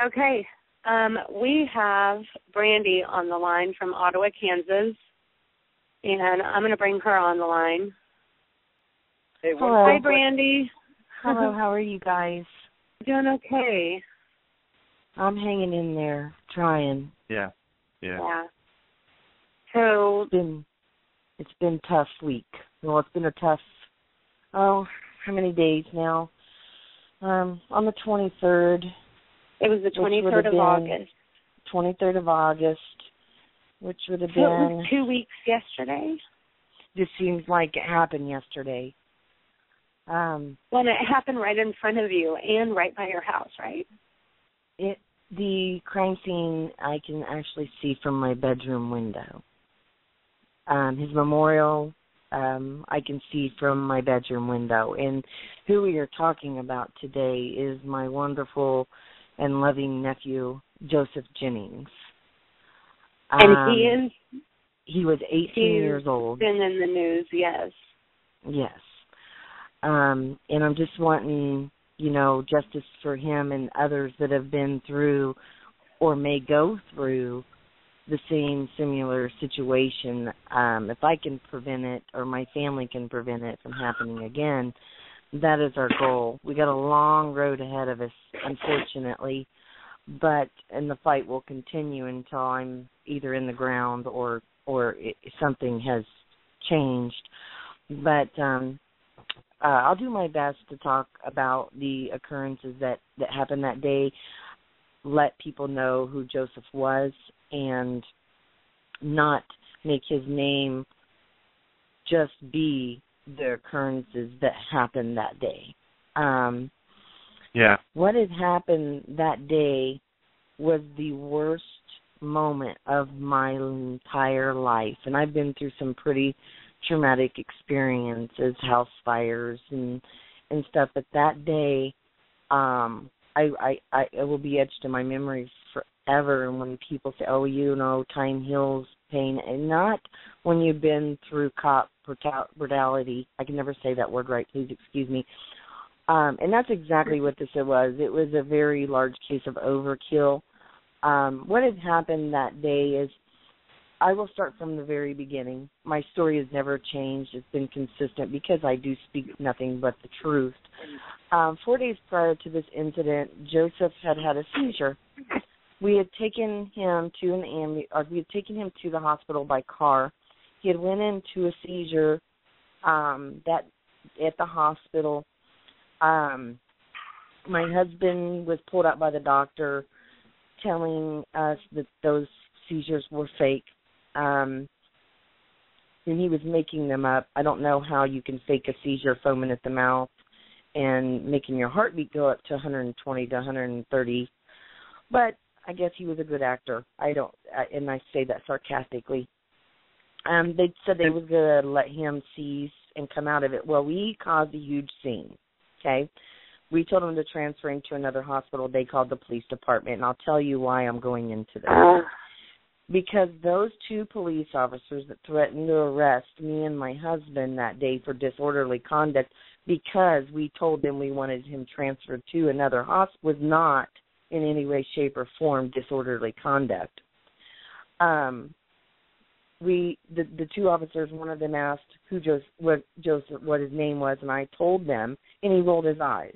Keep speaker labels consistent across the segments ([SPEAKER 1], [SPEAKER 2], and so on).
[SPEAKER 1] Okay. We have Brandy on the line from Ottawa, Kansas, and I'm going to bring her on the line.
[SPEAKER 2] Hey,
[SPEAKER 3] hello.
[SPEAKER 1] Hi, Brandy.
[SPEAKER 3] Hello, how are you guys?
[SPEAKER 1] Doing okay.
[SPEAKER 3] I'm hanging in there, trying.
[SPEAKER 2] Yeah.
[SPEAKER 1] So
[SPEAKER 3] It's been a tough week. Well, it's been a tough, how many days now? On the 23rd.
[SPEAKER 1] It was the 23rd of August.
[SPEAKER 3] 23rd of August, which would have
[SPEAKER 1] So
[SPEAKER 3] been...
[SPEAKER 1] it was 2 weeks yesterday?
[SPEAKER 3] This seems like it happened yesterday.
[SPEAKER 1] Well, and it happened right in front of you and right by your house, right?
[SPEAKER 3] The crime scene I can actually see from my bedroom window. His memorial I can see from my bedroom window. And who we are talking about today is my wonderful and loving nephew, Joseph Jennings.
[SPEAKER 1] And
[SPEAKER 3] he was 18 years old.
[SPEAKER 1] Been in the news, yes.
[SPEAKER 3] Yes. And I'm just wanting, justice for him and others that have been through or may go through the same similar situation. If I can prevent it or my family can prevent it from happening again, that is our goal. We got a long road ahead of us, unfortunately, and the fight will continue until I'm either in the ground or something has changed. But I'll do my best to talk about the occurrences that happened that day, let people know who Joseph was, and not make his name just be the occurrences that happened that day. What had happened that day was the worst moment of my entire life, and I've been through some pretty traumatic experiences, house fires and stuff, but that day it will be etched in my memory forever. And when people say, time heals pain, and not when you've been through cop brutality. I can never say that word right, please excuse me. And that's exactly what this was. It was a very large case of overkill. What had happened that day is, I will start from the very beginning. My story has never changed. It's been consistent because I do speak nothing but the truth. 4 days prior to this incident, Joseph had a seizure. We had taken him to the hospital by car. He had went into a seizure at the hospital. My husband was pulled out by the doctor, telling us that those seizures were fake. And he was making them up. I don't know how you can fake a seizure, foaming at the mouth and making your heartbeat go up to 120 to 130. But I guess he was a good actor. And I say that sarcastically. They said they was going to let him seize and come out of it. Well, we caused a huge scene, okay? We told him to transfer him to another hospital. They called the police department, and I'll tell you why I'm going into this. Because those two police officers that threatened to arrest me and my husband that day for disorderly conduct, because we told them we wanted him transferred to another hospital, was not in any way, shape, or form disorderly conduct. The two officers, one of them asked what his name was, and I told them, and he rolled his eyes.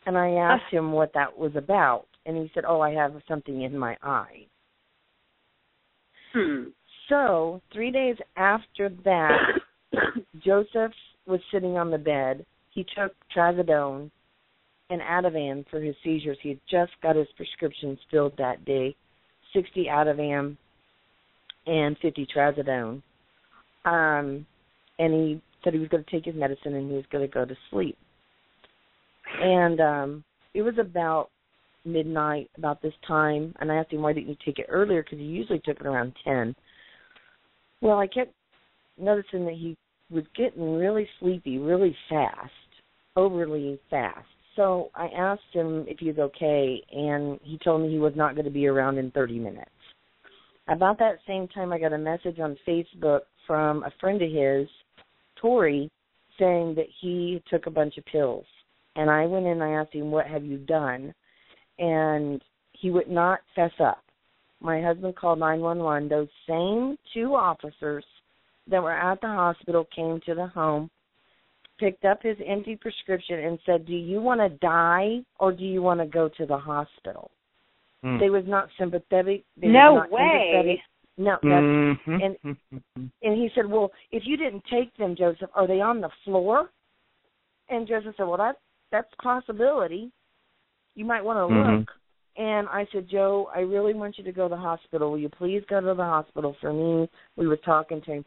[SPEAKER 3] And I asked him what that was about, and he said, I have something in my eye. So 3 days after that, Joseph was sitting on the bed. He took trazodone and Ativan for his seizures. He had just got his prescriptions filled that day, 60 Ativan and 50 trazodone. And he said he was going to take his medicine and he was going to go to sleep. And it was about midnight, about this time, and I asked him, why didn't you take it earlier, because he usually took it around 10. Well, I kept noticing that he was getting really sleepy, really fast, overly fast. So I asked him if he was okay, and he told me he was not going to be around in 30 minutes. About that same time, I got a message on Facebook from a friend of his, Tori, saying that he took a bunch of pills. And I went in and I asked him, what have you done? and he would not fess up. My husband called 911. Those same 2 officers that were at the hospital came to the home, picked up his empty prescription, and said, "Do you want to die or do you want to go to the hospital?" They was not sympathetic. They
[SPEAKER 1] no
[SPEAKER 3] was not
[SPEAKER 1] way.
[SPEAKER 3] Sympathetic. No, and he said, "Well, if you didn't take them, Joseph, are they on the floor?" And Joseph said, "Well, that's a possibility. You might want to look." And I said, "Joe, I really want you to go to the hospital. Will you please go to the hospital for me?" We were talking to him.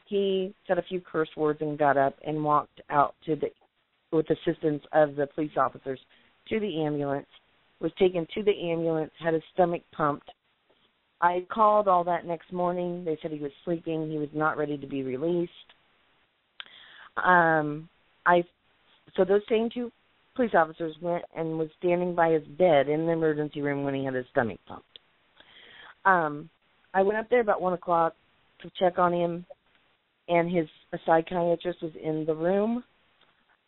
[SPEAKER 3] He said a few curse words and got up and walked out with assistance of the police officers to the ambulance. Was taken to the ambulance, had his stomach pumped. I called all that next morning. They said he was sleeping. He was not ready to be released. So those same 2 police officers went and was standing by his bed in the emergency room when he had his stomach pumped. I went up there about 1 o'clock to check on him, and a psychiatrist was in the room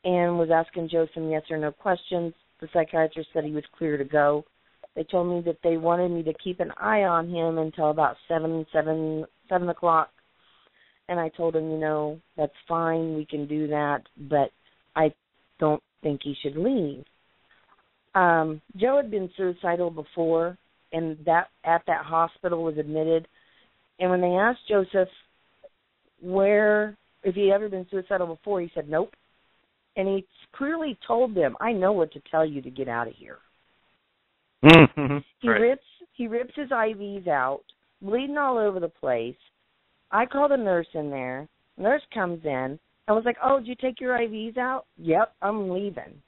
[SPEAKER 3] and was asking Joe some yes or no questions. The psychiatrist said he was clear to go. They told me that they wanted me to keep an eye on him until about 7 o'clock. And I told him, that's fine, we can do that, but I don't think he should leave. Joe had been suicidal before, and that at that hospital was admitted. And when they asked Joseph if he ever been suicidal before, he said nope. And he clearly told them, "I know what to tell you to get out of here." He rips his IVs out, bleeding all over the place. I called a nurse in there. The nurse comes in. I was like, "Oh, did you take your IVs out?" "Yep, I'm leaving."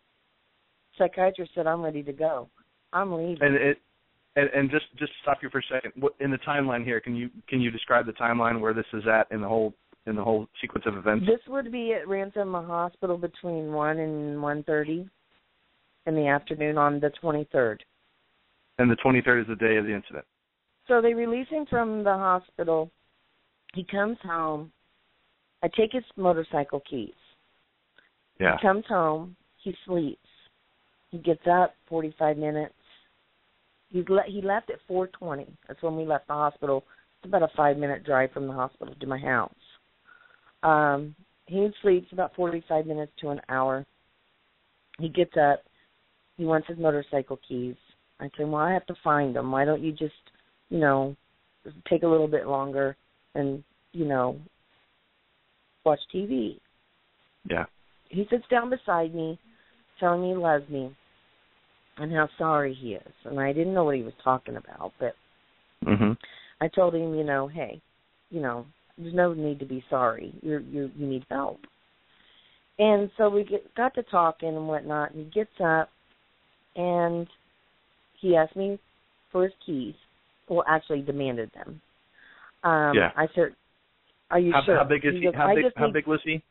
[SPEAKER 3] Psychiatrist said, "I'm ready to go. I'm leaving."
[SPEAKER 4] And just stop you for a second. In the timeline here, can you describe the timeline where this is at in the whole sequence of events?
[SPEAKER 3] This would be at Ransom Hospital between 1 and 1:30 in the afternoon on the 23rd.
[SPEAKER 4] And the 23rd is the day of the incident.
[SPEAKER 3] So they release him from the hospital. He comes home. I take his motorcycle keys.
[SPEAKER 4] Yeah.
[SPEAKER 3] He comes home. He sleeps. He gets up 45 minutes. He left at 4:20. That's when we left the hospital. It's about a 5-minute drive from the hospital to my house. He sleeps about 45 minutes to an hour. He gets up. He wants his motorcycle keys. I said, "Well, I have to find them. Why don't you just, take a little bit longer and, watch TV?"
[SPEAKER 4] Yeah.
[SPEAKER 3] He sits down beside me, telling me he loves me and how sorry he is. And I didn't know what he was talking about, but I told him, hey, there's no need to be sorry. You need help. And so we got to talking and whatnot, and he gets up, and he asked me for his keys. Well, actually demanded them. I said, "Are you sure?"
[SPEAKER 4] How big is he? How big was he?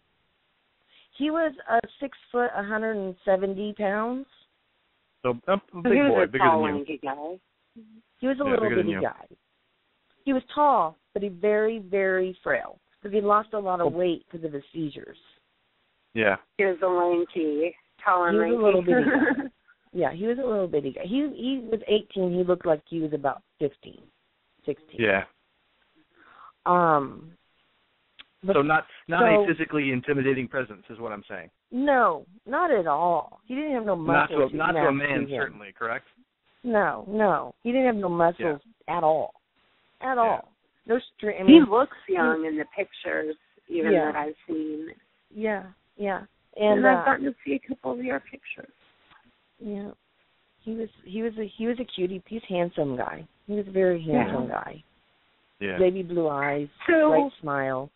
[SPEAKER 3] He was 6 foot, 170 pounds.
[SPEAKER 4] So a big boy, bigger than you.
[SPEAKER 1] Guy.
[SPEAKER 3] He was a little bitty guy. He was tall, but he very, very frail because he lost a lot of weight because of his seizures.
[SPEAKER 4] Yeah.
[SPEAKER 1] He was a lanky, tall and lanky.
[SPEAKER 3] He was a little bitty guy. Yeah, he was a little bitty guy. He was 18. He looked like he was about 15, 16.
[SPEAKER 4] Yeah.
[SPEAKER 3] But,
[SPEAKER 4] so not a physically intimidating presence is what I'm saying.
[SPEAKER 3] No, not at all. He didn't have no muscles.
[SPEAKER 4] Not to a man, certainly, correct?
[SPEAKER 3] No. He didn't have no muscles at all. At all. No strength.
[SPEAKER 1] He looks young in the pictures, even that I've seen.
[SPEAKER 3] Yeah.
[SPEAKER 1] And I've gotten to see a couple of your pictures.
[SPEAKER 3] Yeah. He was a cutie. He's a handsome guy. He was a very handsome guy.
[SPEAKER 4] Yeah.
[SPEAKER 3] Baby blue eyes, bright smile.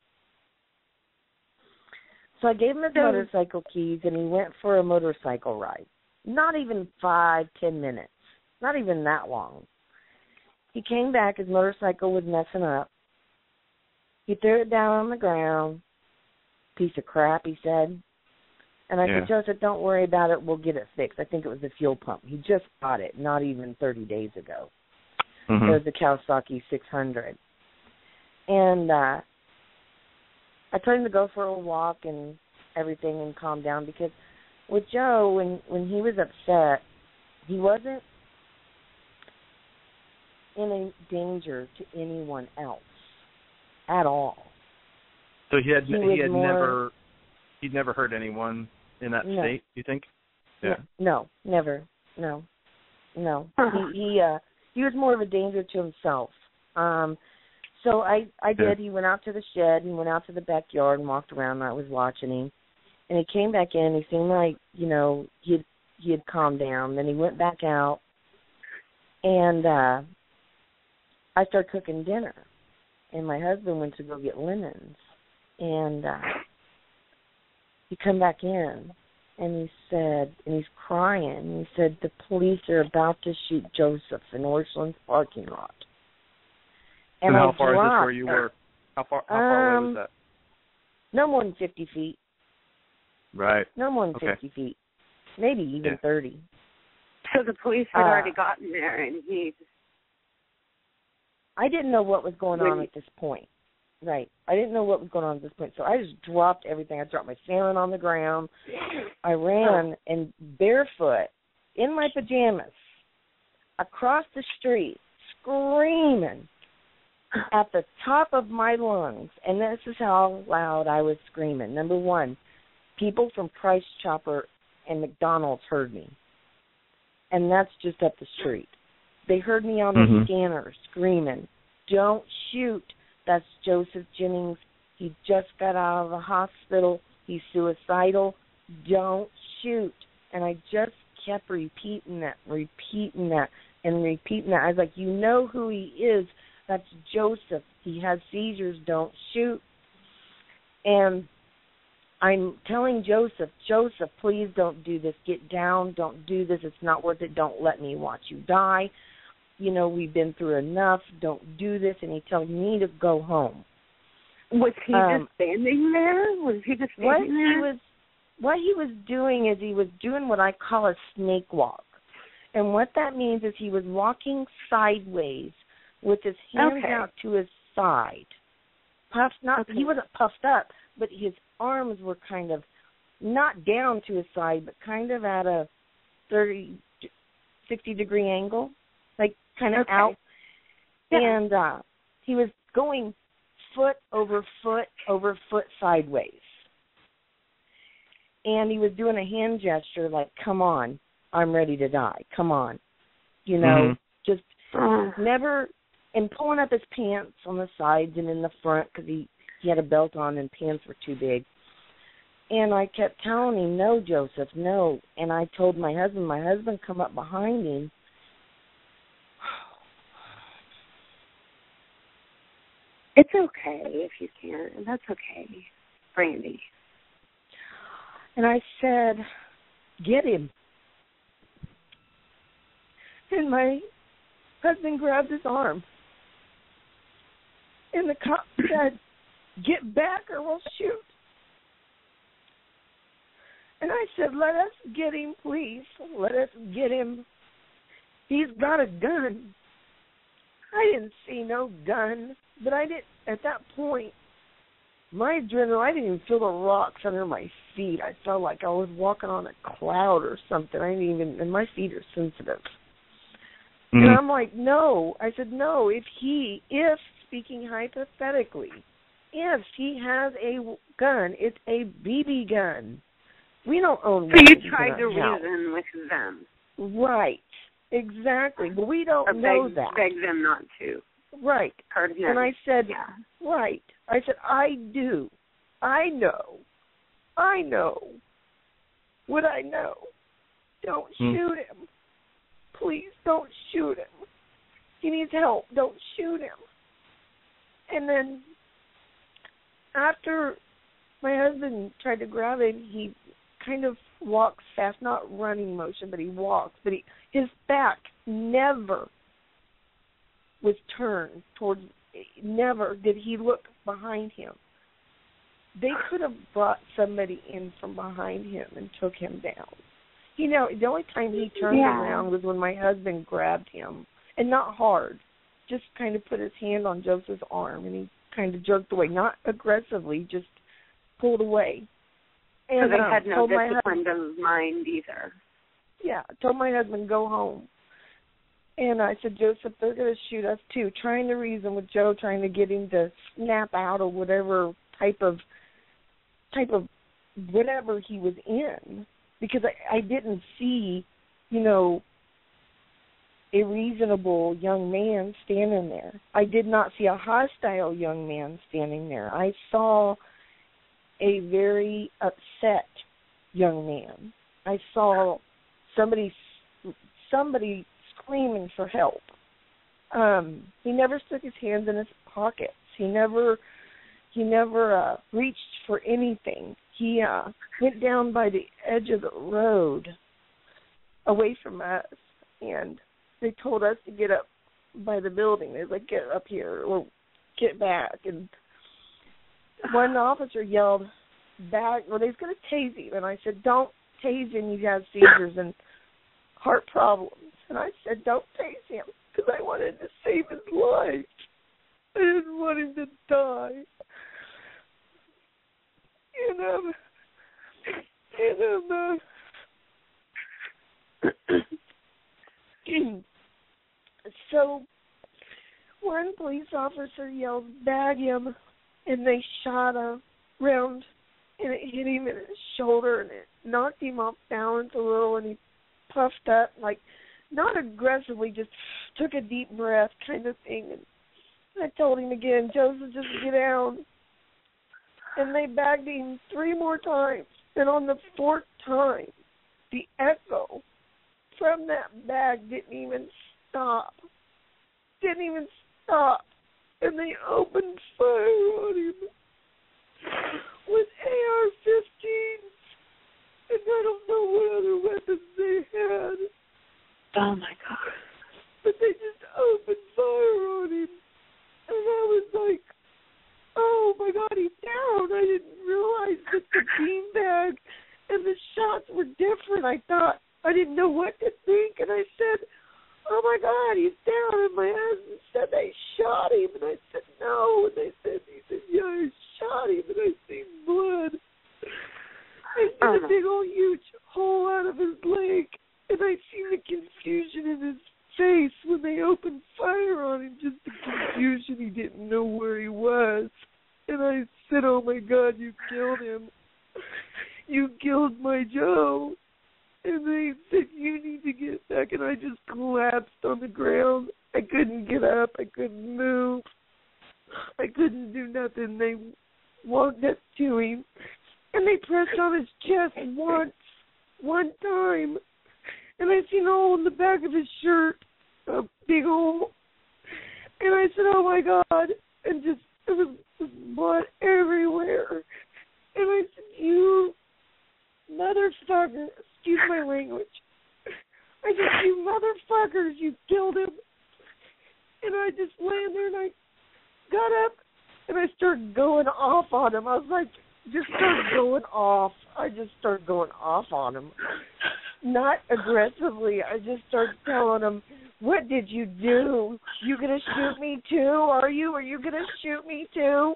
[SPEAKER 3] So I gave him his motorcycle keys, and he went for a motorcycle ride. Not even 5-10 minutes. Not even that long. He came back. His motorcycle was messing up. He threw it down on the ground. Piece of crap, he said. And I said, "Joseph, don't worry about it. We'll get it fixed." I think it was the fuel pump. He just got it, not even 30 days ago. It was the Kawasaki 600. And I told him to go for a walk and everything and calm down, because with Joe, when he was upset, he wasn't in a danger to anyone else at all.
[SPEAKER 4] So he'd never hurt anyone in that state, you think? Yeah.
[SPEAKER 3] No, never. No. He was more of a danger to himself. So I did. He went out to the shed and went out to the backyard and walked around, and I was watching him. And he came back in. He seemed like, he had calmed down. Then he went back out, and I started cooking dinner. And my husband went to go get linens. And he come back in, and he said, and he's crying. And he said, the police are about to shoot Joseph in Orchland's parking lot.
[SPEAKER 4] And how far is this where you were? How far away was that?
[SPEAKER 3] No more than 50 feet.
[SPEAKER 4] Right.
[SPEAKER 3] No more than 50 feet. Maybe even 30.
[SPEAKER 1] So the police had already gotten there, and
[SPEAKER 3] I didn't know what was going on at this point. Right. I didn't know what was going on at this point. So I just dropped everything. I dropped my salmon on the ground. I ran and barefoot in my pajamas across the street, screaming at the top of my lungs. And this is how loud I was screaming. Number one, people from Price Chopper and McDonald's heard me. And that's just up the street. They heard me on the scanner screaming, don't shoot. That's Joseph Jennings. He just got out of the hospital. He's suicidal. Don't shoot. And I just kept repeating that. I was like, you know who he is. That's Joseph. He has seizures. Don't shoot. And I'm telling Joseph, please don't do this. Get down. Don't do this. It's not worth it. Don't let me watch you die. We've been through enough. Don't do this. And he tells me to go home.
[SPEAKER 1] Was he just standing there? Was he just standing there?
[SPEAKER 3] What he was doing is he was doing what I call a snake walk. And what that means is he was walking sideways with his hands out to his side. He wasn't puffed up, but his arms were kind of not down to his side, but kind of at a 60-degree angle, like kind of out. Yeah. And he was going foot over foot sideways. And he was doing a hand gesture like, come on, I'm ready to die. Come on. Just never, and pulling up his pants on the sides and in the front because he had a belt on and pants were too big. And I kept telling him, no, Joseph, no. And I told my husband come up behind him.
[SPEAKER 1] It's okay if you can't. That's okay, Brandy.
[SPEAKER 3] And I said, get him. And my husband grabbed his arm. And the cop said, get back or we'll shoot. And I said, let us get him, please. Let us get him. He's got a gun. I didn't see no gun. But I didn't, at that point, my adrenaline, I didn't even feel the rocks under my feet. I felt like I was walking on a cloud or something. And my feet are sensitive. And I'm like, no. I said, no, if speaking hypothetically, if he has a gun, it's a BB gun. We don't own
[SPEAKER 1] weapons. So you tried to reason with them.
[SPEAKER 3] Right. Exactly. But we don't know that.
[SPEAKER 1] Beg them not to.
[SPEAKER 3] Right. And I said, right. I said, I do. I know. What I know. Don't shoot him. Please don't shoot him. He needs help. Don't shoot him. And then after my husband tried to grab him, he kind of walks fast, not running motion, but he walks. But his back never was turned towards, never did he look behind him. They could have brought somebody in from behind him and took him down. The only time he turned around was when my husband grabbed him, and not hard, just kind of put his hand on Joseph's arm, and he kind of jerked away, not aggressively, just pulled away. And
[SPEAKER 1] so they had no discipline of mind either.
[SPEAKER 3] Yeah, told my husband, go home. And I said, Joseph, they're going to shoot us too, trying to reason with Joe, trying to get him to snap out of whatever type of whatever he was in, because I didn't see, a reasonable young man standing there. I did not see a hostile young man standing there. I saw a very upset young man. I saw somebody screaming for help. He never stuck his hands in his pockets. He never reached for anything. He went down by the edge of the road away from us, and they told us to get up by the building. They was like, get up here or get back. And one officer yelled back, well, they was going to tase him. And I said, don't tase him. He has seizures and heart problems. And I said, don't tase him, because I wanted to save his life. I didn't want him to die. So one police officer yelled, bag him, and they shot a round, and it hit him in his shoulder, and it knocked him off balance a little, and he puffed up, like, not aggressively, just took a deep breath kind of thing. And I told him again, Joseph, just get down. And they bagged him 3 more times. And on the 4th time, the echo from that bag didn't even stop. And they opened fire on him with AR-15s. And I don't know what other weapons they had.
[SPEAKER 1] Oh, my God.
[SPEAKER 3] But they just opened fire on him. And I was like, oh, my God, he's down. I didn't realize that the beanbag and the shots were different. I didn't know what to think. And I said, oh, my God, he's down. And my husband said they shot him. And I said, no. And he said, yeah, I shot him. And I seen blood. I seen a big old huge hole out of his leg. And I seen the confusion in his face when they opened fire on him, just the confusion. He didn't know where he was. And I said, oh, my God, you killed him. You killed my Joe. And they said, you need to get back. And I just collapsed on the ground. I couldn't get up. I couldn't move. I couldn't do nothing. They walked up to him, and they pressed on his chest one time. And I seen a hole in the back of his shirt, a big hole. And I said, oh, my God. And just, there was blood everywhere. And I said, you motherfucker, excuse my language. I said, you motherfuckers, you killed him. And I just laying there, and I got up, and I started going off on him. I was like, just started going off. I just started going off on him. Not aggressively. I just started telling him, what did you do? You going to shoot me too? Are you going to shoot me too?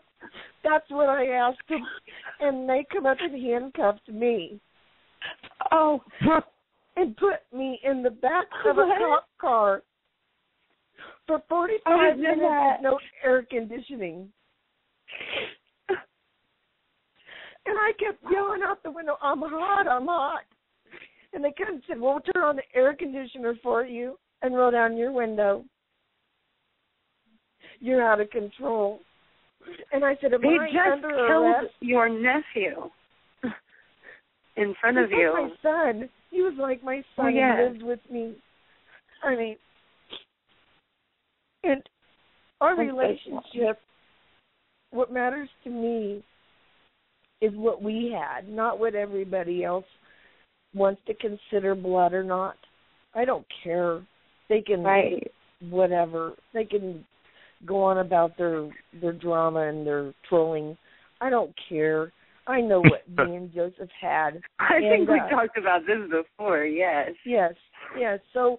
[SPEAKER 3] That's what I asked him. And they come up and handcuffed me.
[SPEAKER 1] Oh.
[SPEAKER 3] And put me in the back of a cop car for 45 minutes with no air conditioning. And I kept yelling out the window, I'm hot. And they come and said, well, we'll turn on the air conditioner for you and roll down your window. You're out of control. And I said, am I under arrest?
[SPEAKER 1] They just killed your nephew in front of you.
[SPEAKER 3] My son. He was like my son.
[SPEAKER 1] Oh, yes.
[SPEAKER 3] He lived with me. I mean, and our relationship, what matters to me is what we had, not what everybody else wants to consider blood or not. I don't care. They can, whatever. They can go on about their drama and their trolling. I don't care. I know what me and Joseph had.
[SPEAKER 1] I think we talked about this before, yes.
[SPEAKER 3] Yes. So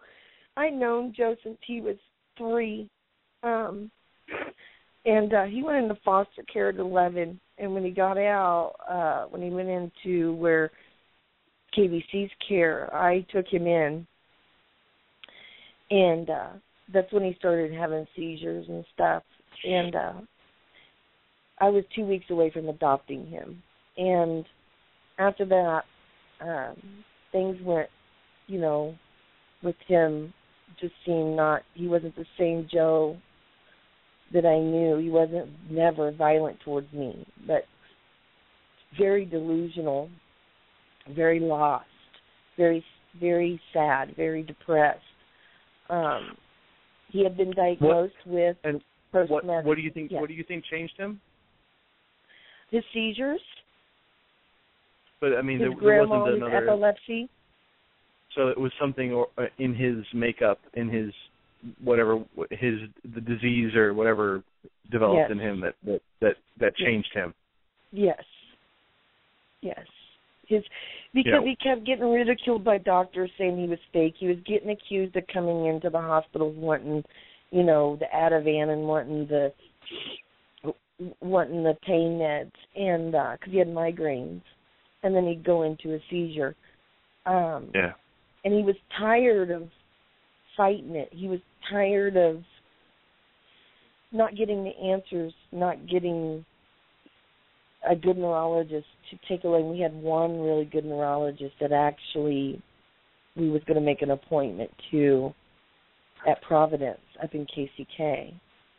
[SPEAKER 3] I known Joseph, he was 3. And he went into foster care at 11. And when he got out, when he went into where KBC's care, I took him in. And that's when he started having seizures and stuff. And I was 2 weeks away from adopting him. And after that, things went, with him just seemed he wasn't the same Joe that I knew. He wasn't never violent towards me, but very delusional, very lost, very, very sad, very depressed. He had been diagnosed with post-traumatic.
[SPEAKER 4] What do you think? Yeah. What do you think changed him?
[SPEAKER 3] His seizures.
[SPEAKER 4] But I mean,
[SPEAKER 3] his
[SPEAKER 4] there wasn't another
[SPEAKER 3] epilepsy.
[SPEAKER 4] So it was something in his makeup, in his the disease or whatever developed in him that changed him.
[SPEAKER 3] Yes. Because he kept getting ridiculed by doctors saying he was fake. He was getting accused of coming into the hospitals wanting, the Ativan and wanting the pain meds, and because he had migraines, and then he'd go into a seizure. And he was tired of fighting it. He was tired of not getting the answers, not getting a good neurologist to take away. We had one really good neurologist that actually we was going to make an appointment to at Providence up in KCK.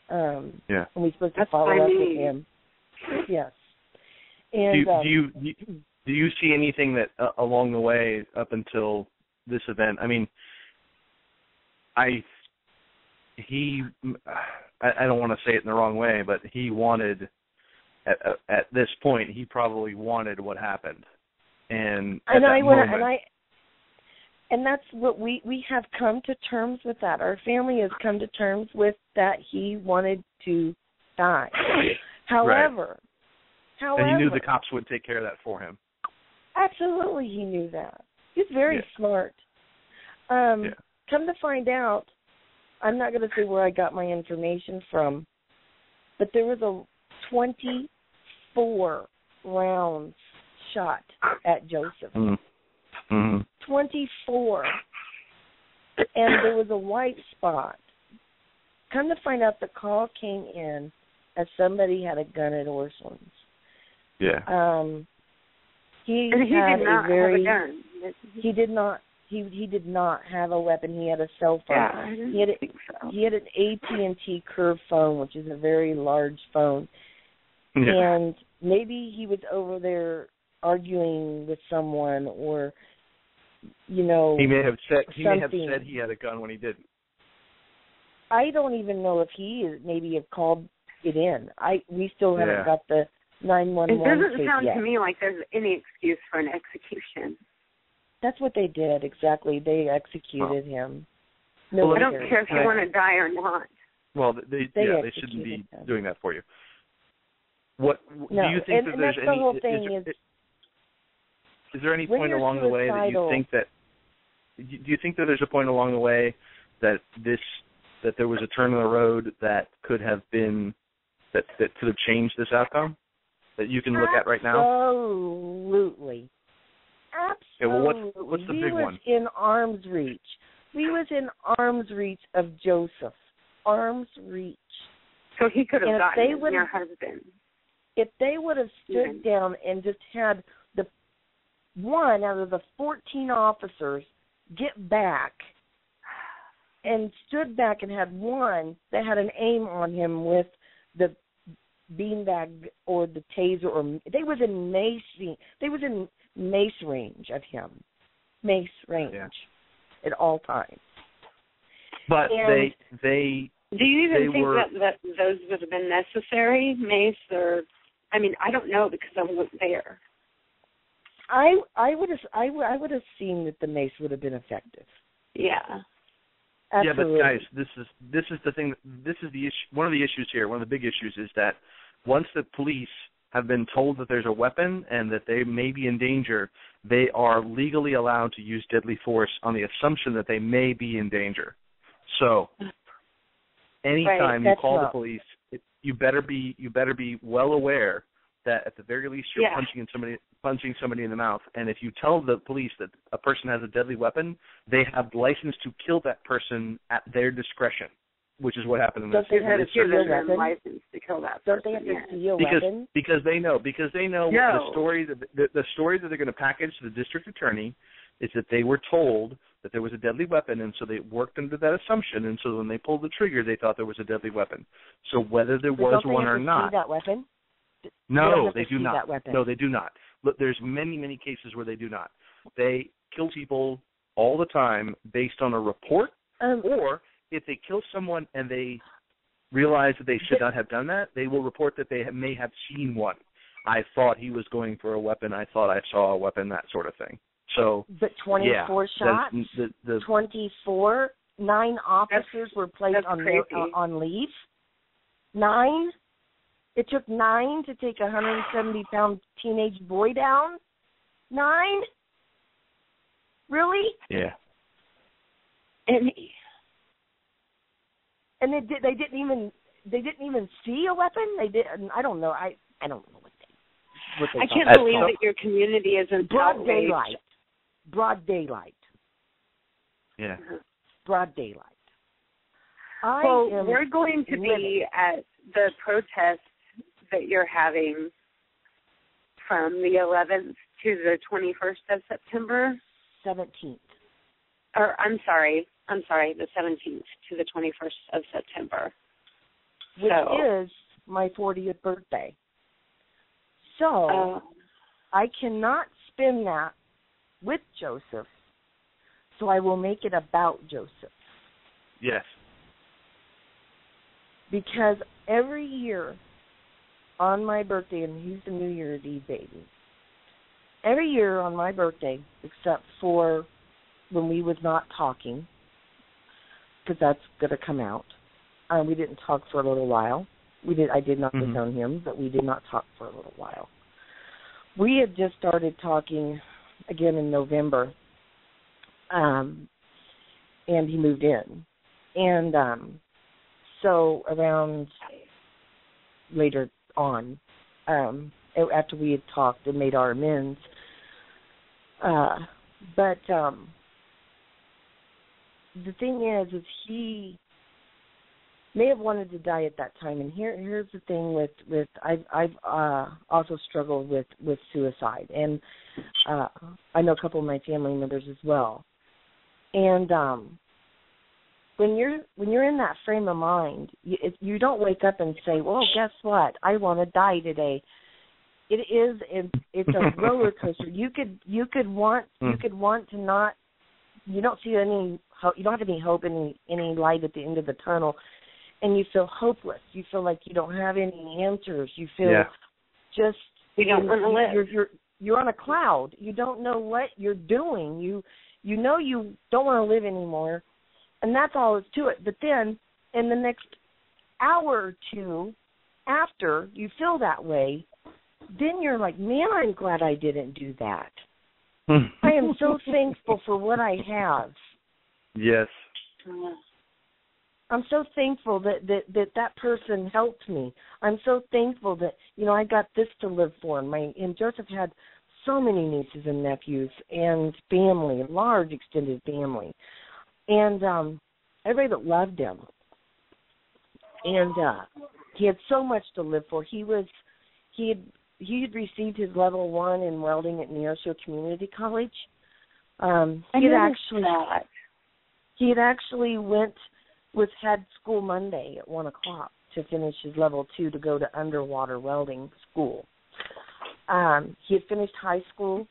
[SPEAKER 3] And we were supposed to follow up with him. Yes. And
[SPEAKER 4] do you see anything that along the way up until this event? I mean, I don't want to say it in the wrong way, but he wanted at this point he probably wanted what happened, and that's what we have come to terms with. That our family has come to terms with that he wanted to die. However, and he knew the cops would take care of that for him.
[SPEAKER 3] Absolutely, he knew that. He's very smart. Come to find out, I'm not going to say where I got my information from, but there was a 24 rounds shot at Joseph.
[SPEAKER 4] Mm-hmm.
[SPEAKER 3] 24. And there was a white spot. Come to find out, the call came in as somebody had a gun at Orsol's.
[SPEAKER 1] Yeah. He did not have a gun.
[SPEAKER 3] He did not. He did not have a weapon. He had a cell phone.
[SPEAKER 1] Yeah, I didn't think so.
[SPEAKER 3] He had an AT&T curved phone, which is a very large phone. Yeah. And maybe he was over there arguing with someone, or
[SPEAKER 4] he may have said he had a gun when he didn't.
[SPEAKER 3] I don't even know if he maybe have called it in. We still haven't got the 911.
[SPEAKER 1] It doesn't sound to me like there's any excuse for an execution.
[SPEAKER 3] That's what they did, exactly. They executed him.
[SPEAKER 1] I don't care if you want to die or not.
[SPEAKER 4] Well, they shouldn't be doing that for you. Do you think that there's any?
[SPEAKER 3] Whole thing
[SPEAKER 4] is there any point along the way that you think that? Do you think that there's a point along the way that there was a turn in the road that could have been that could have changed this outcome that you can look at right now?
[SPEAKER 3] Absolutely.
[SPEAKER 4] Okay, well, what's the big one?
[SPEAKER 3] We was in arm's reach. We was in arm's reach of Joseph. Arm's reach.
[SPEAKER 1] So he could have gotten your husband.
[SPEAKER 3] If they would have stood down and just had the one out of the 14 officers get back and stood back and had one that had an aim on him with the beanbag or the taser, or they was in mace range of him. Mace range at all times.
[SPEAKER 4] But and they
[SPEAKER 1] do you even think that those would have been necessary, mace, or I mean, I don't know because I wasn't there.
[SPEAKER 3] I would have seen that the mace would have been effective.
[SPEAKER 1] Yeah.
[SPEAKER 3] Absolutely.
[SPEAKER 4] Yeah, but guys, this is the thing. This is the issue. One of the issues here. One of the big issues is that once the police have been told that there's a weapon and that they may be in danger, they are legally allowed to use deadly force on the assumption that they may be in danger. So, anytime you call the police, you better be well aware that at the very least you're punching somebody in the mouth. And if you tell the police that a person has a deadly weapon, they have license to kill that person at their discretion, which is what happened in this case.
[SPEAKER 1] Don't they have to give them license to kill that person?
[SPEAKER 3] Don't they have to steal weapons?
[SPEAKER 4] Because they know the story that they're going to package to the district attorney is that they were told that there was a deadly weapon, and so they worked under that assumption, and so when they pulled the trigger, they thought there was a deadly weapon. So whether there was one or not.
[SPEAKER 3] That weapon?
[SPEAKER 4] No, they do not.
[SPEAKER 3] That weapon.
[SPEAKER 4] No, they do not. Look, there's many, many cases where they do not. They kill people all the time based on a report, or if they kill someone and they realize that they should not have done that, they will report that they may have seen one. I thought he was going for a weapon. I thought I saw a weapon, that sort of thing. So,
[SPEAKER 3] but 24 shots, 24, 9 officers were placed on leave. 9? It took 9 to take a 170-pound teenage boy down? 9? Really?
[SPEAKER 4] Yeah.
[SPEAKER 3] And they didn't even see a weapon. They did. I don't know. I don't know what they.
[SPEAKER 1] I can't believe that your community isn't
[SPEAKER 3] broad daylight. Broad daylight.
[SPEAKER 4] Yeah.
[SPEAKER 3] Broad daylight.
[SPEAKER 1] We're going to be at the protest that you're having from the 11th to the 21st of September.
[SPEAKER 3] 17th.
[SPEAKER 1] Or I'm sorry, the 17th to the 21st of September.
[SPEAKER 3] Which is my 40th birthday. So I cannot spend that with Joseph, so I will make it about Joseph.
[SPEAKER 4] Yes.
[SPEAKER 3] Because every year on my birthday, and he's the New Year's Eve baby, every year on my birthday, except for when we was not talking, because that's going to come out, we didn't talk for a little while. I did not disown him, but we did not talk for a little while. We had just started talking again in November, and he moved in. And so around later on, after we had talked and made our amends, but the thing is he may have wanted to die at that time. And here's the thing with I've also struggled with suicide, and I know a couple of my family members as well. And when you're in that frame of mind, you don't wake up and say, "Well, guess what? I want to die today." It's a roller coaster. You could want to not. You don't see any hope. You don't have any hope, any light at the end of the tunnel. And you feel hopeless. You feel like you don't have any answers. You feel just
[SPEAKER 1] you don't want to live.
[SPEAKER 3] You're on a cloud. You don't know what you're doing. You know you don't want to live anymore, and that's all is to it. But then, in the next hour or two after you feel that way, then you're like, man, I'm glad I didn't do that. I am so thankful for what I have.
[SPEAKER 4] Yes.
[SPEAKER 3] I'm so thankful that person helped me. I'm so thankful that, I got this to live for. And Joseph had so many nieces and nephews and family, a large extended family. And everybody that loved him. And he had so much to live for. He had received his level 1 in welding at Neosho Community College. He had actually had school Monday at 1 o'clock to finish his level 2 to go to underwater welding school. He had finished high school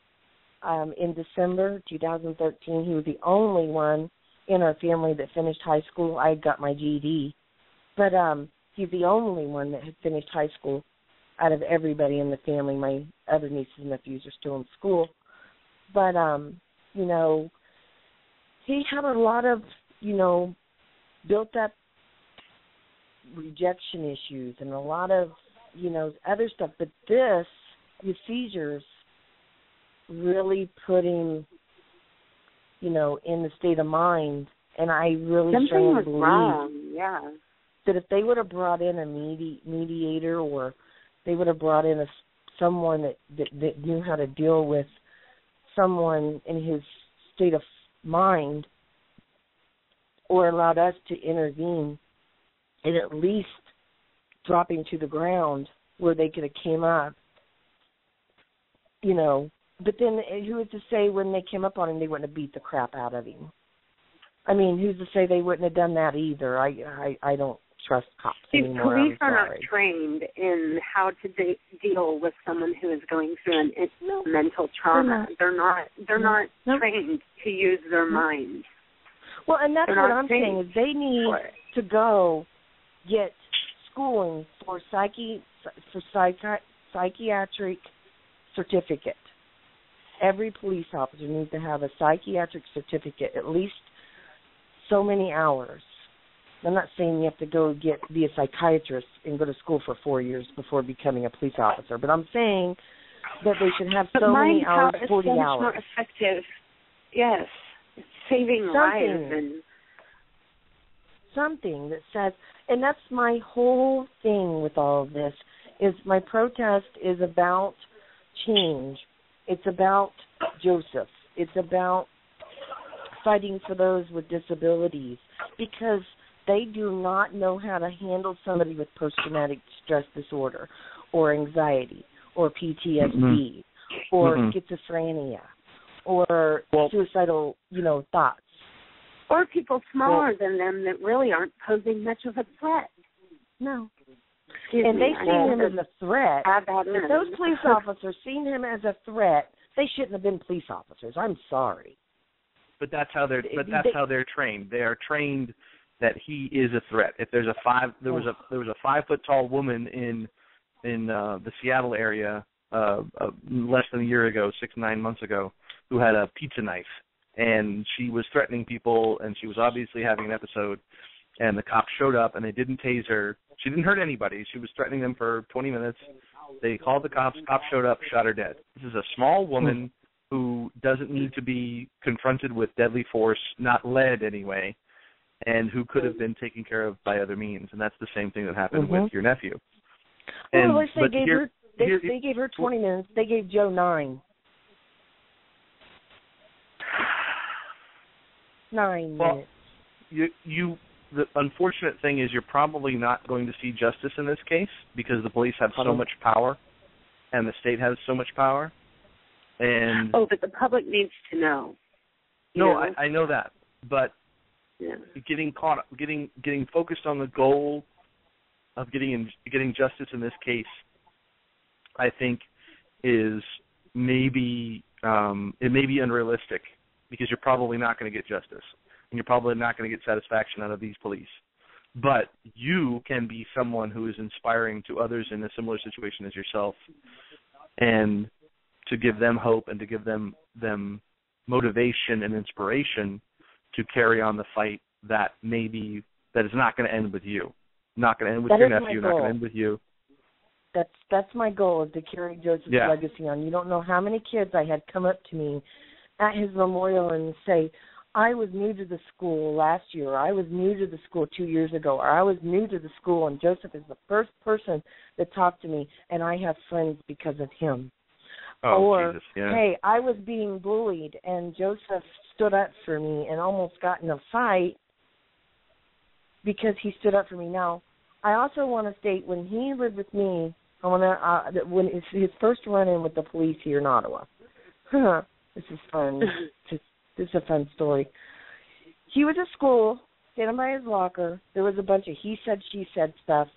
[SPEAKER 3] in December 2013. He was the only one in our family that finished high school. I had got my GED, but he's the only one that had finished high school out of everybody in the family. My other nieces and nephews are still in school. But, he had a lot of, built up rejection issues and a lot of, other stuff. But the seizures really put him, in the state of mind. And I really strongly believe that if they would have brought in a mediator, or they would have brought in someone that knew how to deal with someone in his state of mind, or allowed us to intervene and at least drop him to the ground where they could have came up, But then who is to say when they came up on him they wouldn't have beat the crap out of him? I mean, who's to say they wouldn't have done that either? I don't trust cops anymore.
[SPEAKER 1] Police are not trained in how to deal with someone who is going through an mental trauma. They're not trained to use their mind.
[SPEAKER 3] Well, and that's what I'm saying is they need to go get schooling for psychiatric certificate. Every police officer needs to have a psychiatric certificate, at least so many hours. I'm not saying you have to be a psychiatrist and go to school for 4 years before becoming a police officer, but I'm saying that they should have so many hours, 40 hours.
[SPEAKER 1] But so much more effective. Yes, it's saving lives and
[SPEAKER 3] something that says, and that's my whole thing with all of this, is my protest is about change. It's about Joseph. It's about fighting for those with disabilities, because they do not know how to handle somebody with post-traumatic stress disorder or anxiety or PTSD or schizophrenia or suicidal, thoughts.
[SPEAKER 1] Or people smaller than them that really aren't posing much of a threat.
[SPEAKER 3] No. And they see him as a threat. If those police officers seen him as a threat, they shouldn't have been police officers. I'm sorry.
[SPEAKER 4] But that's how they're trained. They are trained that he is a threat. If there was a 5 foot tall woman in the Seattle area less than a year ago, 6-9 months ago, who had a pizza knife, and she was threatening people, and she was obviously having an episode, and the cops showed up, and they didn't tase her. She didn't hurt anybody. She was threatening them for 20 minutes. They called the cops. Cops showed up, shot her dead. This is a small woman who doesn't need to be confronted with deadly force, not led anyway, and who could have been taken care of by other means. And that's the same thing that happened with your nephew.
[SPEAKER 3] Well, they gave her 20 minutes. They gave Joe 9. 9 minutes.
[SPEAKER 4] The unfortunate thing is you're probably not going to see justice in this case because the police have so much power and the state has so much power. And
[SPEAKER 1] but the public needs to know.
[SPEAKER 4] I know that, but getting focused on the goal of getting justice in this case, I think, is maybe it may be unrealistic because you're probably not going to get justice and you're probably not going to get satisfaction out of these police. But you can be someone who is inspiring to others in a similar situation as yourself, and to give them hope and to give them motivation and inspiration to carry on the fight that is not going to end with you, not going to end with your nephew, not going to end with you.
[SPEAKER 3] That's my goal, is to carry Joseph's legacy on. You don't know how many kids I had come up to me at his memorial and say, I was new to the school last year, or I was new to the school 2 years ago, or I was new to the school, and Joseph is the first person that talked to me, and I have friends because of him.
[SPEAKER 4] Jesus,
[SPEAKER 3] hey, I was being bullied, and Joseph stood up for me and almost got in a fight because he stood up for me. Now, I also want to state, when he lived with me, when his first run-in with the police here in Ottawa, this is fun. This is a fun story. He was at school, standing by his locker. There was a bunch of he said, she said stuff.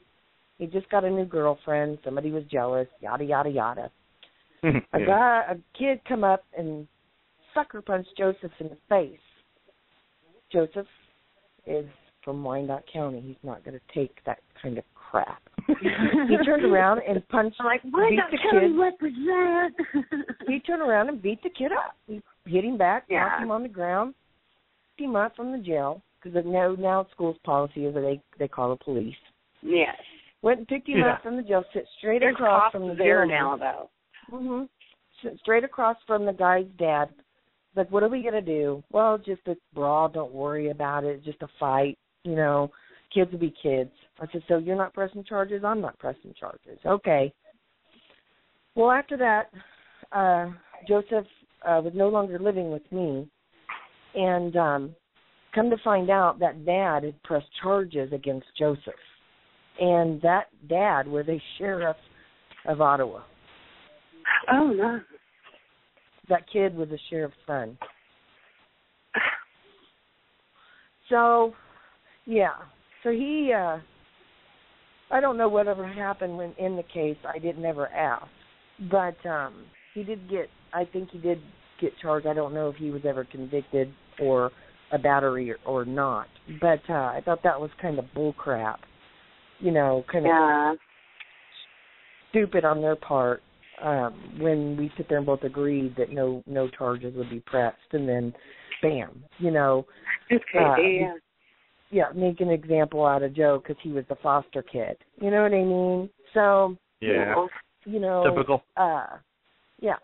[SPEAKER 3] He just got a new girlfriend. Somebody was jealous, yada, yada, yada. A kid come up and sucker punched Joseph in the face. Joseph is from Wyandotte County. He's not going to take that kind of crap. He turned around and punched, beat the kid. He turned around and beat the kid up. He hit him back, knocked him on the ground, picked him up from the jail, because now school's policy is that they call the police.
[SPEAKER 1] Yes.
[SPEAKER 3] Went and picked him up from the jail, sit straight across from the
[SPEAKER 1] there now, though.
[SPEAKER 3] Straight across from the guy's dad. Like, what are we going to do? Well, just a brawl. Don't worry about it. Just a fight. Kids will be kids. I said, so you're not pressing charges? I'm not pressing charges. Okay. Well, after that, Joseph was no longer living with me, and come to find out that Dad had pressed charges against Joseph, and that Dad was a sheriff of Ottawa.
[SPEAKER 1] Oh, no.
[SPEAKER 3] That kid was a sheriff's son. So, yeah. So he, I don't know whatever happened when in the case. I didn't ever ask. But he did get, I think he did get charged. I don't know if he was ever convicted for a battery or not. But I thought that was kind of bull crap. You know, kind of stupid on their part when we sit there and both agreed that no charges would be pressed, and then bam, you know.
[SPEAKER 1] It's crazy,
[SPEAKER 3] yeah, make an example out of Joe because he was the foster kid. You know what I mean? So, you know.
[SPEAKER 4] Typical.
[SPEAKER 3] Yeah.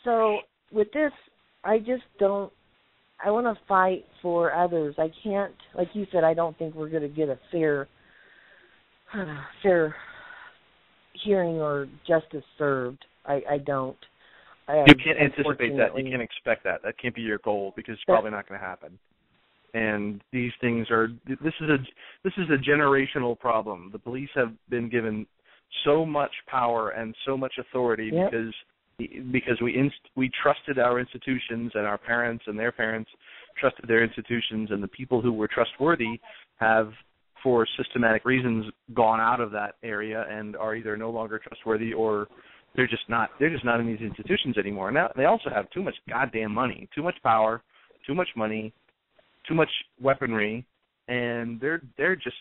[SPEAKER 3] So with this, I just don't, I want to fight for others. I can't, like you said, I don't think we're going to get a fair hearing or justice served. I don't.
[SPEAKER 4] You can't anticipate that. You can't expect that. That can't be your goal because it's probably not going to happen. And these things are. This is a generational problem. The police have been given so much power and so much authority because we trusted our institutions, and our parents and their parents trusted their institutions, and the people who were trustworthy have, for systematic reasons, gone out of that area and are either no longer trustworthy or they're just not in these institutions anymore. Now they also have too much goddamn money, too much power, too much money, too much weaponry, and they're just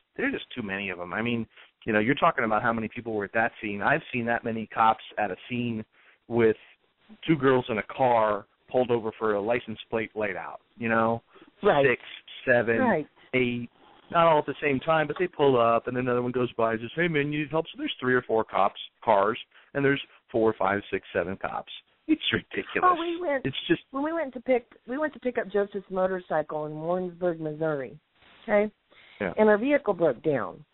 [SPEAKER 4] too many of them. I mean, you know, you're talking about how many people were at that scene. I've seen that many cops at a scene with two girls in a car pulled over for a license plate laid out. You know, 6, 7, 8. Not all at the same time, but they pull up, and then another one goes by and says, "Hey, man, you need help?" So there's 3 or 4 cars, and there's 4, 5, 6, 7 cops. It's ridiculous.
[SPEAKER 3] Oh,
[SPEAKER 4] it's just
[SPEAKER 3] when we went to pick up Joseph's motorcycle in Warrensburg, Missouri. Okay, and our vehicle broke down,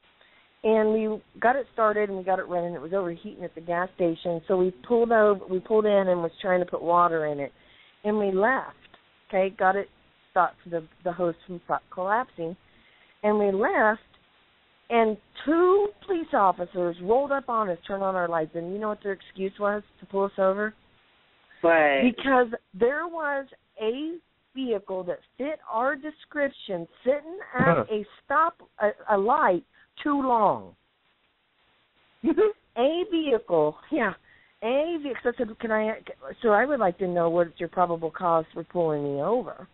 [SPEAKER 3] and we got it started and we got it running. It was overheating at the gas station, so we pulled in and was trying to put water in it, and we left. Okay, got it stopped. The hose from collapsing. And we left, and 2 police officers rolled up on us, turned on our lights, and you know what their excuse was to pull us over?
[SPEAKER 1] What?
[SPEAKER 3] Because there was a vehicle that fit our description sitting at a light too long. A vehicle. So I said, so I would like to know what's your probable cause for pulling me over.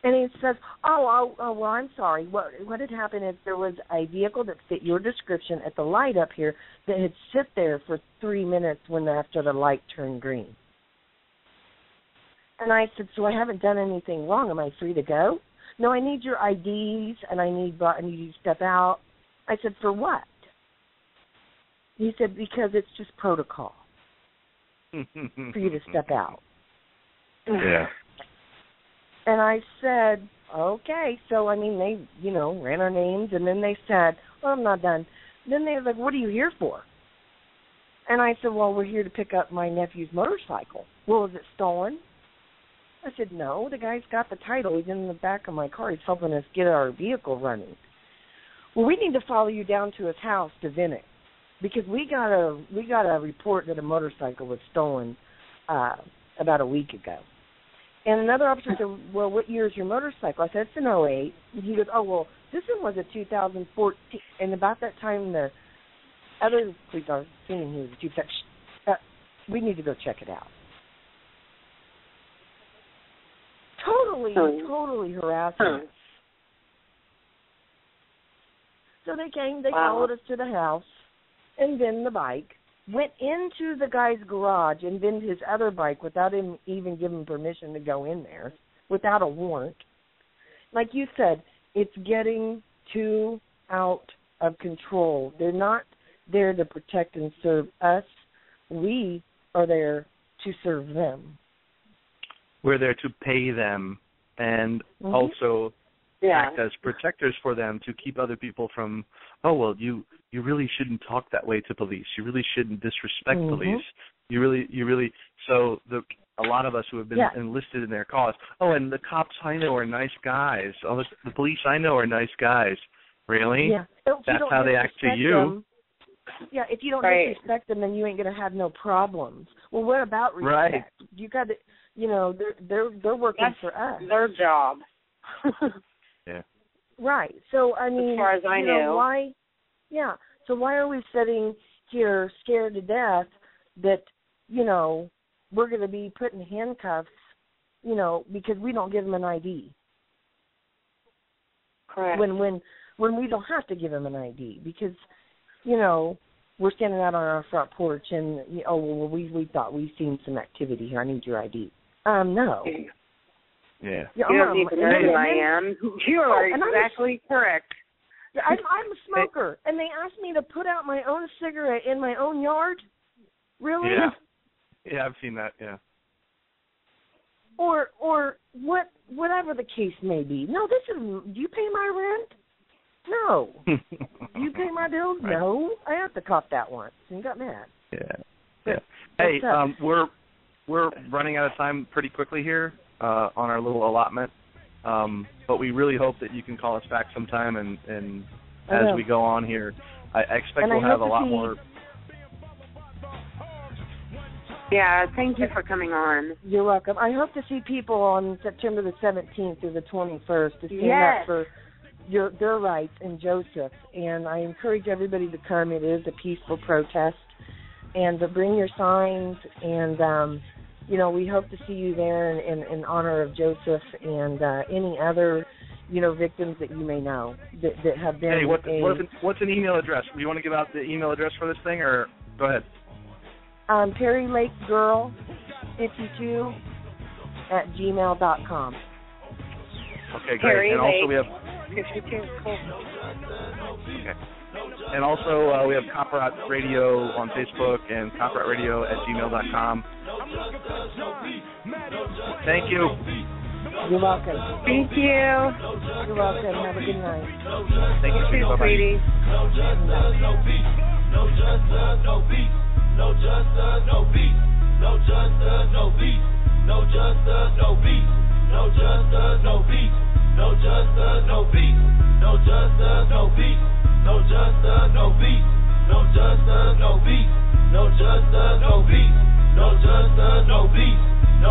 [SPEAKER 3] And he says, well, I'm sorry. What had happened is there was a vehicle that fit your description at the light up here that had sit there for 3 minutes after the light turned green. And I said, so I haven't done anything wrong. Am I free to go? No, I need your IDs, and I need you to step out. I said, for what? He said, because it's just protocol for you to step out.
[SPEAKER 4] Yeah.
[SPEAKER 3] And I said, okay. So, I mean, they, ran our names, and then they said, well, I'm not done. Then they were like, what are you here for? And I said, well, we're here to pick up my nephew's motorcycle. Well, is it stolen? I said, no, the guy's got the title. He's in the back of my car. He's helping us get our vehicle running. Well, we need to follow you down to his house to vent it because we got a report that a motorcycle was stolen about a week ago. And another officer said, well, what year is your motorcycle? I said, it's an 08. And he goes, oh, well, this one was a 2014. And about that time, the other police officer seen he was a 2000. We need to go check it out. Totally harassing us. So they came, they followed us to the house, and then the bike. Went into the guy's garage and then his other bike without him even giving permission to go in there, without a warrant. Like you said, it's getting too out of control. They're not there to protect and serve us. We are there to serve them. We're
[SPEAKER 4] there to pay them and also act as protectors for them to keep other people from, you really shouldn't talk that way to police. You really shouldn't disrespect police. You really. So a lot of us who have been enlisted in their cause. Oh, and the cops I know are nice guys. Oh, the police I know are nice guys. Really?
[SPEAKER 3] Yeah.
[SPEAKER 4] That's how they act to you.
[SPEAKER 3] Them, if you don't disrespect them, then you ain't gonna have no problems. Well, what about respect?
[SPEAKER 4] Right.
[SPEAKER 3] You got to, they're working
[SPEAKER 1] That's
[SPEAKER 3] for us.
[SPEAKER 1] Their job.
[SPEAKER 4] Yeah.
[SPEAKER 3] Right. So I mean,
[SPEAKER 1] as far as I know,
[SPEAKER 3] why? Yeah. So why are we sitting here scared to death that we're going to be put in handcuffs? Because we don't give them an ID.
[SPEAKER 1] Correct.
[SPEAKER 3] When we don't have to give them an ID because we're standing out on our front porch and we thought we've seen some activity here. I need your ID. No.
[SPEAKER 4] Yeah.
[SPEAKER 1] You don't need to know who I am. You are exactly correct.
[SPEAKER 3] I'm a smoker, and they asked me to put out my own cigarette in my own yard. Really?
[SPEAKER 4] Yeah, I've seen that. Yeah.
[SPEAKER 3] Or whatever the case may be. No, do you pay my rent? No. Do you pay my bills? Right. No. I have to cop that once and got mad.
[SPEAKER 4] Yeah. Hey, we're running out of time pretty quickly here on our little allotment. But we really hope that you can call us back sometime, and as we go on here, I expect we'll have a lot more.
[SPEAKER 1] Yeah, thank you for coming on.
[SPEAKER 3] You're welcome. I hope to see people on September the 17th through the 21st to stand up for their rights in Joseph. And I encourage everybody to come. It is a peaceful protest. And to bring your signs and we hope to see you there in honor of Joseph and any other, victims that you may know that have been.
[SPEAKER 4] Hey, what's an email address? Do you want to give out the email address for this thing, or go ahead?
[SPEAKER 3] Perry Lake Girl 52 @gmail.com.
[SPEAKER 4] Okay, great. And also we have
[SPEAKER 1] 52. Cool.
[SPEAKER 4] Okay. And also we have CopRot Radio on Facebook and CopRotRadio@gmail.com. Thank you.
[SPEAKER 3] You're welcome.
[SPEAKER 1] Thank you.
[SPEAKER 3] You're welcome. Have a good night.
[SPEAKER 4] Thank you,
[SPEAKER 1] too, sweetie.
[SPEAKER 5] No justice, no peace. No justice, no peace. No justice, no peace. No justice, no peace. No justice, no peace. No justice, no peace. No justice, no peace. No justice, no peace. No justice, no peace. No justice, no peace. No justice, no peace. No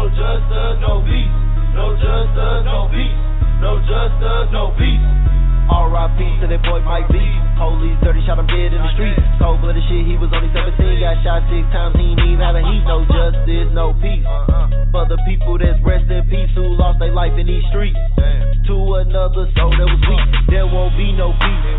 [SPEAKER 5] justice, no peace. No justice, no peace. No justice, no peace. R.I.P. to that boy Mike B. Police dirty, shot him dead in the street. Cold-blooded shit, he was only 17, got shot 6 times, he ain't even have a heat. No justice, no peace. For the people that's rest in peace who lost their life in these streets. To another soul that was weak, there won't be no peace.